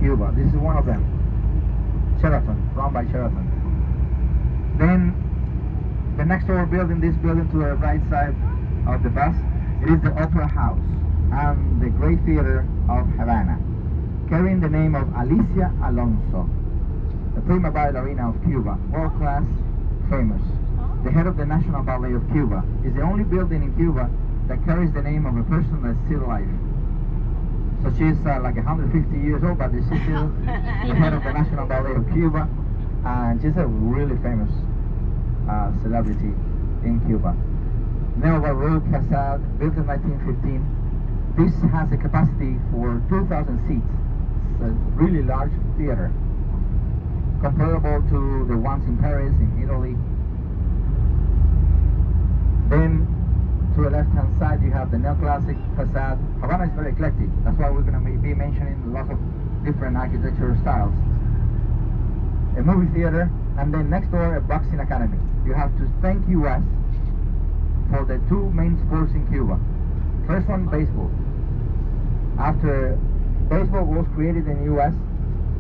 Cuba. This is one of them. Sheraton, run by Sheraton. Then the next door building, this building to the right side of the bus, it is the Opera House and the Great Theater of Havana, carrying the name of Alicia Alonso, the prima ballerina of Cuba, world class, famous. The head of the National Ballet of Cuba is the only building in Cuba that carries the name of a person that's still alive. So she's like 150 years old, but she's still the head of the National Ballet of Cuba, and she's a really famous celebrity in Cuba. Neo-Baroque facade, built in 1915. This has a capacity for 2,000 seats. It's a really large theater, comparable to the ones in Paris, in Italy. Then, to the left-hand side, you have the neoclassic facade. Havana is very eclectic. That's why we're going to be mentioning lots of different architectural styles. A movie theater, and then next door, a boxing academy. You have to thank U.S. for the two main sports in Cuba. First one, baseball. After baseball was created in the U.S.,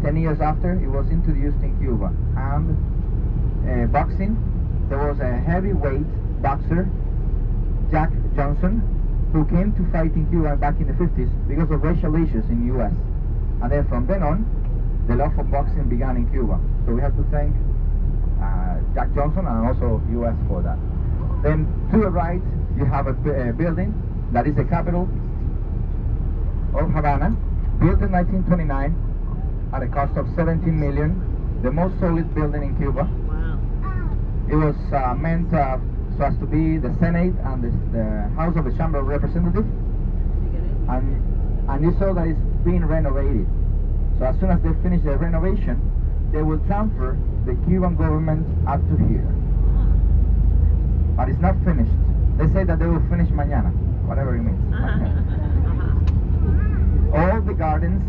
10 years after, it was introduced in Cuba. And boxing, there was a heavyweight boxer, Jack Johnson, who came to fight in Cuba back in the 50s because of racial issues in the U.S. And then from then on, the love for boxing began in Cuba. So we have to thank Jack Johnson and also U.S. for that. Then to the right, you have a building that is the capital of Havana, built in 1929 at a cost of 17 million, the most solid building in Cuba. Wow. It was meant so as to be the Senate and the House of the Chamber of Representatives, and you saw that it's being renovated. So as soon as they finish the renovation, they will transfer the Cuban government up to here. But it's not finished. They say that they will finish mañana, whatever it means. All the gardens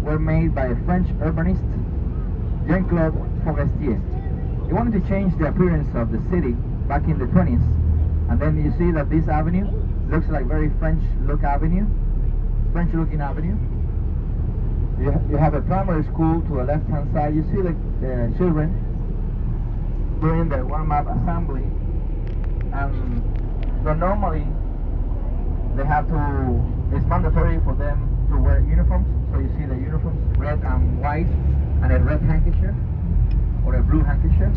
were made by a French urbanist, Jean-Claude Forestier. He wanted to change the appearance of the city back in the 20s, and then you see that this avenue looks like very French-looking avenue. You have a primary school to the left-hand side. You see the children doing the warm-up assembly, and so normally they have to. It's mandatory for them to wear uniforms. So you see the uniforms, red and white, and a red handkerchief or a blue handkerchief.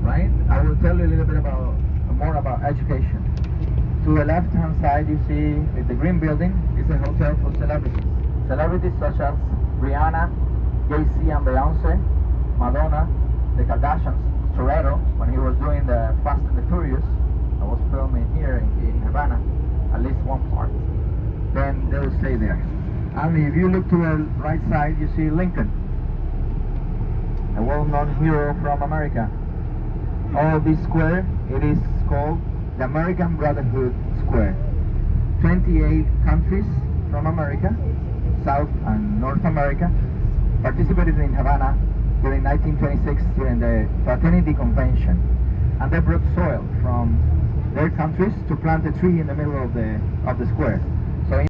Right? I will tell you a little bit more about education. To the left-hand side, you see with the green building is a hotel for celebrities. Celebrities such as Rihanna, Jay-Z and Beyonce, Madonna, the Kardashians, Toretto, when he was doing the Fast and the Furious, I was filming here in Havana, at least one part. Then they will stay there. And if you look to the right side, you see Lincoln, a well-known hero from America. All this square, it is called the American Brotherhood Square. 28 countries from America, South and North America, participated in Havana during 1926 during the Fraternity Convention, and they brought soil from their countries to plant a tree in the middle of the square. So